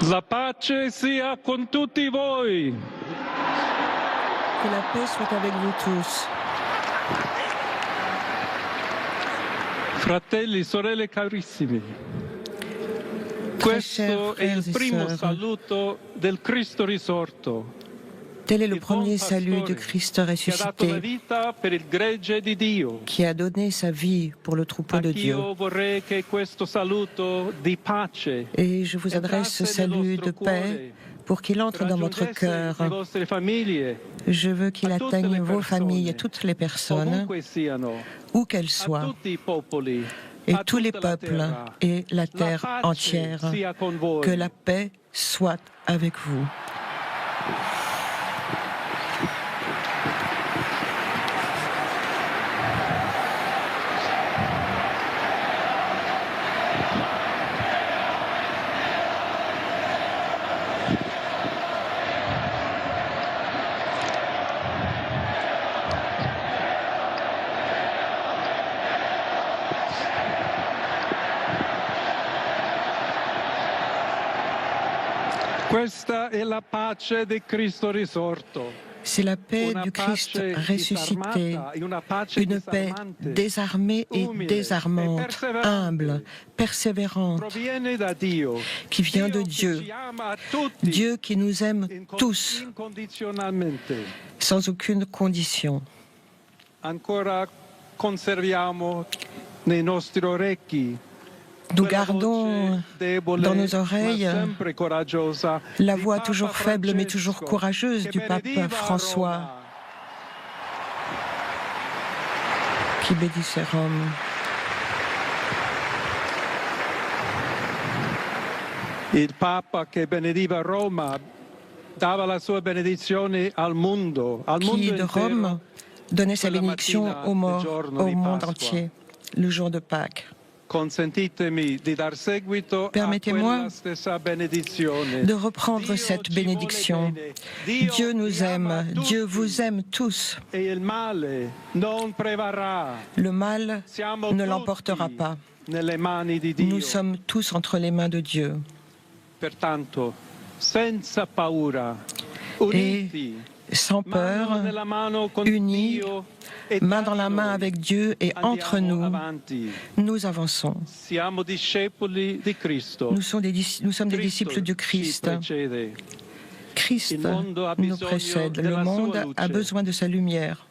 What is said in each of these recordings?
La pace sia con tutti voi. Que la paix soit avec vous tous. Fratelli, sorelle carissimi, Très chers questo è frères il et primo sœurs, saluto del Cristo risorto, tel est le il buon premier salut de pastore Christ che ha dato la ressuscité, vita per il gregge di Dio. qui a donné sa vie pour le troupeau de Dieu. Anch'io vorrei che questo saluto di pace Et je vous adresse ce entrasse nel salut vostro de paix cuore, pour qu'il entre dans votre raggiungesse cœur. le vostre famiglie, Je veux qu'il a tutte atteigne le vos persone, familles et toutes les personnes, ovunque siano, où qu'elles a soient, tutti i popoli, et a tous les tutta la peuples terra. et la terre pace entière. sia con voi. Que la paix soit avec vous. Questa è la pace di Cristo risorto. C'est la paix Una du Christ pace ressuscité, disarmata, una pace une paix disarmante, désarmée et umile désarmante, e persévérante, humble, persévérante, proviene da Dio, qui vient de che Dieu, ci ama a tutti, Dieu qui nous aime tous, incondizionalmente. sans aucune condition. Ancora conserviamo nei nostri orecchi Nous quella gardons voce debole, dans nos oreilles ma sempre coraggiosa, la di voix Papa toujours faible mais toujours Francesco, courageuse che du pape benediva François Roma. qui bénissait Rome. Il Papa che benediva Roma dava la sua benedizione al mondo Qui de intero. Rome donnait sa quella bénédiction mattina aux del morts, giorno au di monde Pasqua. entier, le jour de Pâques. Consentitemi di dar seguito a Permettez-moi quella stessa benedizione. De reprendre Dio cette ci vuole bénédiction. bene. Dio Dieu nous vi ama aime, tutti, Dieu vous aime tous. e il male non prevarrà. Le mal Siamo ne tutti l'emportera pas. nelle mani di Dio. Nous sommes tous entre les mains de Dieu. Pertanto, senza paura, uniti, Sans mano peur, nella mano con unis, Dio e main tra dans la main noi, avec Dieu et entre andiamo nous, avanti. nous avançons. Siamo discepoli di Cristo. Nous sommes des disciples du Christ. ci precede. Christ Il mondo ha nous bisogno précède. Le della monde sua luce. a besoin de sa lumière.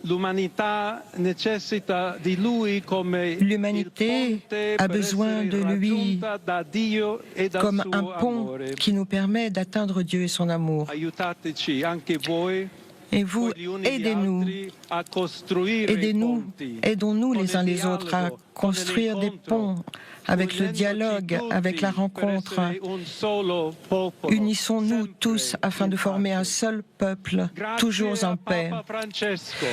L'umanità necessita di lui come L'humanité il ponte a per besoin essere de lui raggiunta da Dio e dal comme suo un pont amore. qui nous permet d'atteindre Dieu et son amour. Aiutateci anche voi, Et vous, gli uni gli aidez-nous, altri, a costruire i aidez-nous, ponti. aidons-nous con les il uns les autres à dialogo, construire con des l'incontro, ponts avec le unendoci dialogue, tutti avec la per rencontre. essere un solo popolo, Unissons-nous sempre tous afin de in former un pace. seul peuple, Grazie toujours en a paix. Papa Francesco.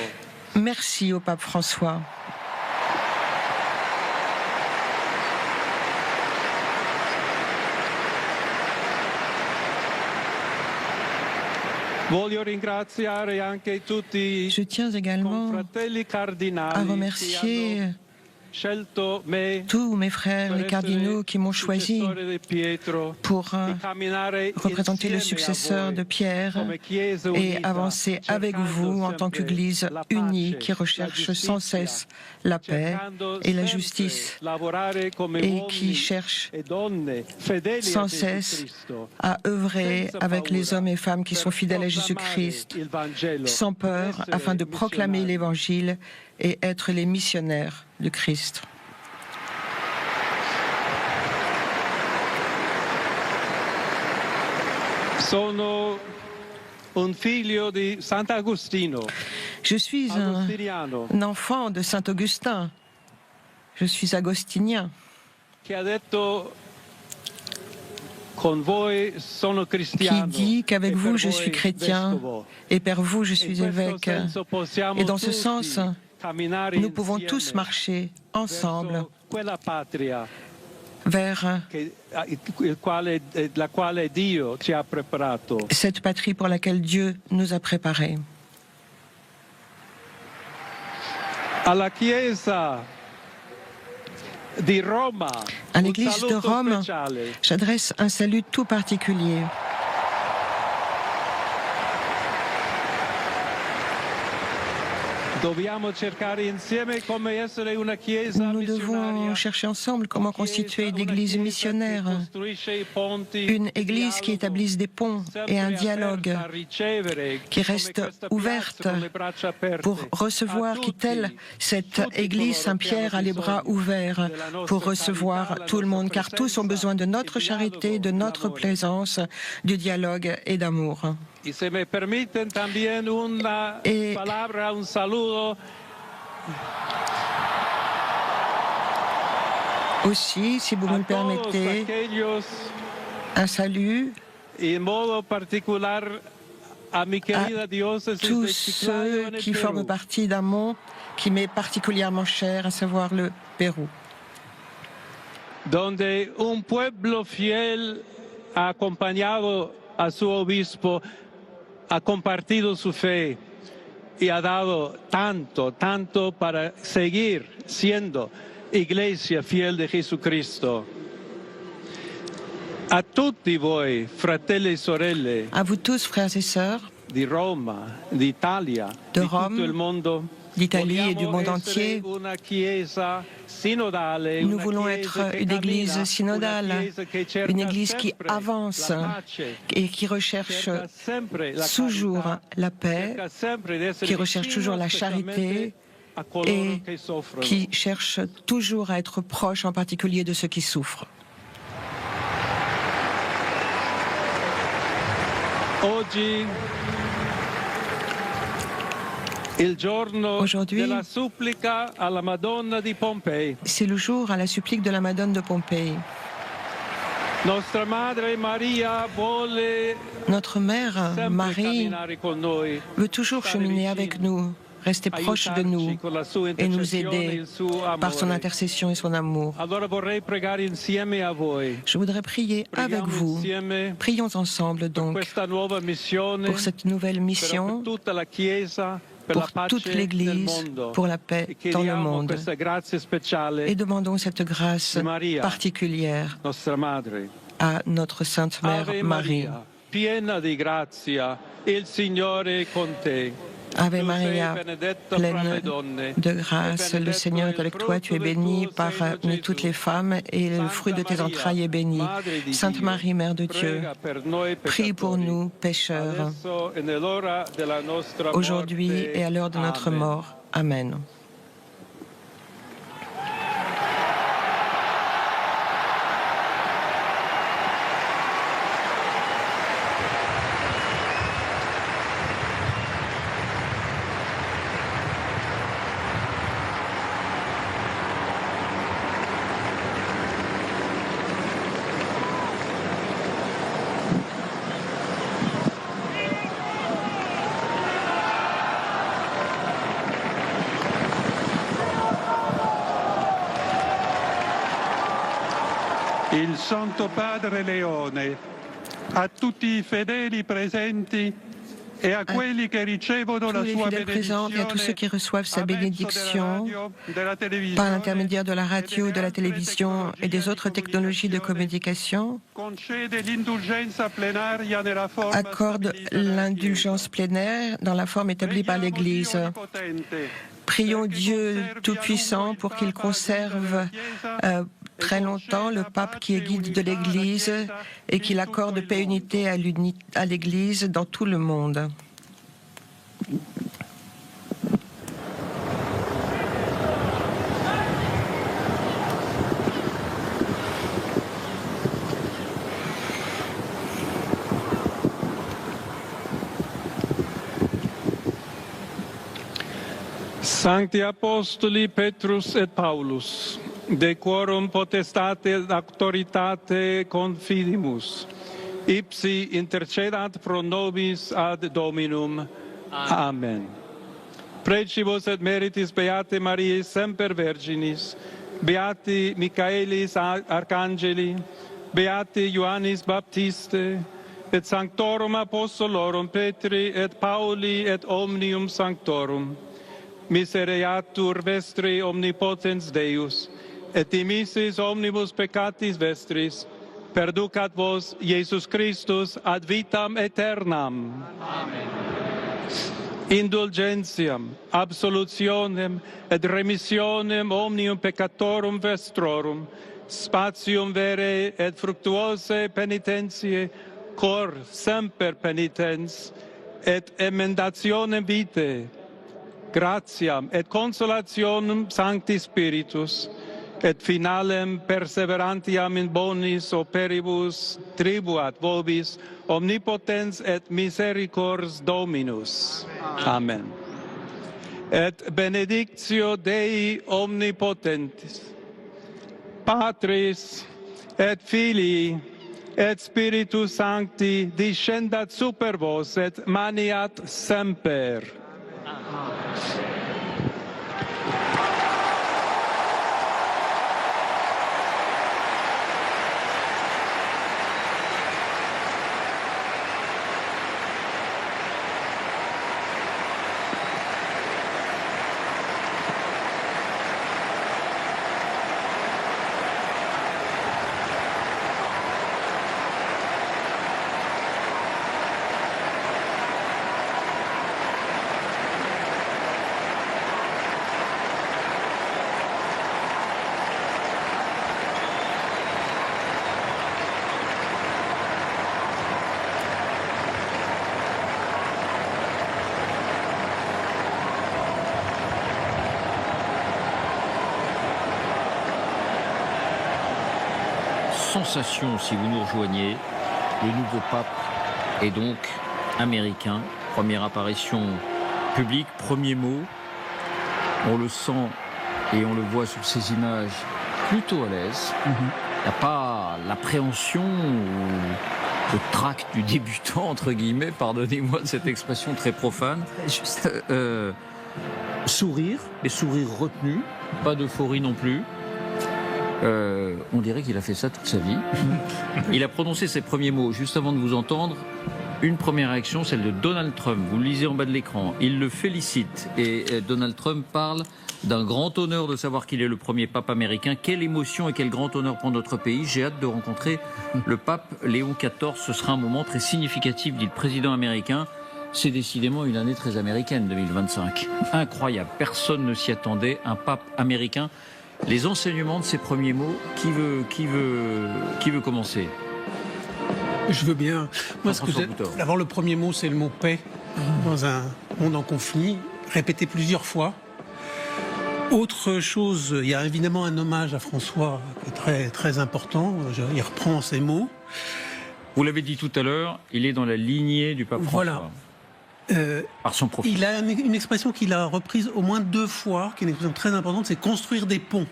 Merci au pape François. Voglio ringraziare anche tutti Je tiens i également confratelli à cardinali che remercier hanno scelto me tous mes frères, per les cardinaux qui m'ont essere choisi successore di Pietro, pour di camminare représenter le insieme a successeur voi de Pierre come Chiesa et unita, avancer avec cercando vous en tant sempre qu'Église la unie pace, qui la recherche giustizia, sans cesse la paix cercando et la sempre justice lavorare come et uomini qui cherche e donne fedeli a sans Gesù cesse Cristo, à œuvrer senza avec les paura, hommes et femmes qui sont per fidèles à proclamare Jésus-Christ, il Vangelo, sans peur, essere afin de proclamer missionari. l'Évangile et être les missionnaires de Christ. Sono un figlio di Sant'Agostino, Je suis agostiniano, un enfant de Saint-Augustin. Je suis agostinien, che ha detto con voi sono qui cristiano dit qu'avec e per vous je voi suis chrétien vescovo. et per vous je In suis questo évêque. senso possiamo Et dans ce tutti sens, camminare nous pouvons tous insieme marcher ensemble verso quella patria vers la quale Dio ci ha preparato. cette patrie pour laquelle Dieu nous a préparés. Alla Chiesa di Roma, À l'Église de Rome, j'adresse un salut tout particulier. Nous devons chercher ensemble comment constituer une église missionnaire, une église qui établisse des ponts et un dialogue, qui reste ouverte pour recevoir, qui telle cette église Saint-Pierre a les bras ouverts pour recevoir tout le monde, car tous ont besoin de notre charité, de notre présence, du dialogue et d'amour. Y se me permiten también una palabra, un saludo. Aussi, si vous me le permettez, un salut y modo particular a mi querida diócesis de tous Chiclayo ceux en el qui Perú, forment partie d'un mont qui m'est particulièrement cher, à savoir le Pérou. donde un pueblo fiel ha acompañado a su obispo, ha compartido su fe y ha dado tanto, tanto para seguir siendo iglesia fiel de Jesucristo. A tutti voi, fratelli e sorelle, À vous tous, frères et sœurs, di Roma, d'Italia, de di Rome, tutto il mondo, d'Italie et du monde entier, nous voulons être une église synodale, une église qui avance et qui recherche toujours la paix, qui recherche toujours la charité et qui cherche toujours à être proche en particulier de ceux qui souffrent. Aujourd'hui, c'est le jour à la supplique de la Madone de Pompéi. Notre mère, Marie, veut toujours cheminer avec nous, rester proche de nous et nous aider par son intercession et son amour. Je voudrais prier avec vous. Prions ensemble donc pour cette nouvelle mission, pour toute l'Église, pour la paix dans le monde. Et demandons cette grâce particulière à notre Sainte Mère Marie. Ave Maria, pleine de grâce, le Seigneur est avec toi, tu es bénie parmi toutes les femmes et le fruit de tes entrailles est béni. Sainte Marie, Mère de Dieu, prie pour nous pécheurs, aujourd'hui et à l'heure de notre mort. Amen. Il Santo Padre Leone, a tutti I fedeli presenti e a quelli che ricevono la tous les sua fidèles présents et à tous ceux qui reçoivent sa bénédiction par l'intermédiaire de la radio, de la télévision et des autres technologies de communication, accorde l'indulgence plénière dans la forme établie par l'Église. Prions Dieu Tout-Puissant pour qu'il conserve très longtemps le pape qui est guide de l'Église et qu'il accorde paix et unité à l'Église dans tout le monde. Sancti Apostoli Petrus et Paulus, de quorum potestate et auctoritate confidimus, ipsi intercedat pro nobis ad Dominum. Amen. Precibus et meritis Beate Mariae semper Virginis, Beati Michaelis Arcangeli, Beati Ioannis Baptiste, et Sanctorum Apostolorum Petri et Pauli et omnium Sanctorum. Misereatur vestri omnipotens Deus, et dimissis omnibus peccatis vestris, perducat vos Iesus Christus ad vitam aeternam. Amen. Indulgentiam, absolutionem et remissionem omnium peccatorum vestrorum, spatium vere et fructuose penitentiae, cor semper penitens, et emendationem vitae, gratiam et consolationem Sancti Spiritus, et finalem perseverantiam in bonis operibus tribuat vobis omnipotens et misericors Dominus. Amen. Et benedictio Dei omnipotentis, Patris et Filii et Spiritus Sancti descendat super vos et maniat semper. Sensation si vous nous rejoignez, le nouveau pape est donc américain, première apparition publique, premier mot, on le sent et on le voit sur ces images plutôt à l'aise, il n'y a pas l'appréhension ou le trac du débutant entre guillemets, pardonnez-moi de cette expression très profane, juste sourire, et sourire retenu, pas d'euphorie non plus. On dirait qu'il a fait ça toute sa vie. Il a prononcé ses premiers mots juste avant de vous entendre. Une première réaction, celle de Donald Trump. Vous le lisez en bas de l'écran. Il le félicite. Et Donald Trump parle d'un grand honneur de savoir qu'il est le premier pape américain. Quelle émotion et quel grand honneur pour notre pays. J'ai hâte de rencontrer le pape Léon XIV. Ce sera un moment très significatif, dit le président américain. C'est décidément une année très américaine, 2025. Incroyable. Personne ne s'y attendait. Un pape américain. Les enseignements de ces premiers mots, qui veut commencer? Je veux bien. Moi, d'abord, le premier mot, c'est le mot paix dans un monde en conflit, répété plusieurs fois. Autre chose, il y a évidemment un hommage à François qui est très, très important. Il reprend ces mots. Vous l'avez dit tout à l'heure, il est dans la lignée du pape François. Voilà. Par son profil. Il a une expression qu'il a reprise au moins 2 fois, qui est une expression très importante, c'est construire des ponts.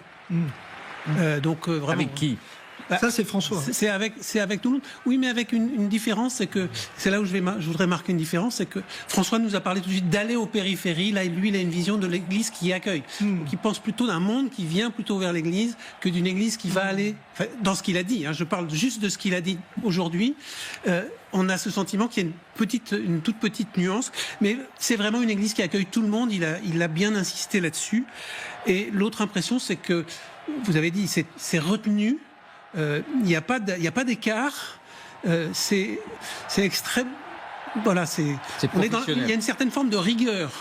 Donc vraiment. Avec qui? Ça, c'est François. C'est avec tout le monde. Oui, mais avec une différence, c'est que c'est là où je voudrais marquer une différence, c'est que François nous a parlé tout de suite d'aller aux périphéries. Là, lui, il a une vision de l'Église qui accueille, qui pense plutôt d'un monde qui vient plutôt vers l'Église que d'une Église qui va aller. Enfin, dans ce qu'il a dit, je parle juste de ce qu'il a dit aujourd'hui. On a ce sentiment qu'il y a une toute petite nuance, mais c'est vraiment une Église qui accueille tout le monde. Il a bien insisté là-dessus. Et l'autre impression, c'est que vous avez dit, c'est retenu. Il n'y a pas d'écart. C'est extrême. Voilà, il y a une certaine forme de rigueur.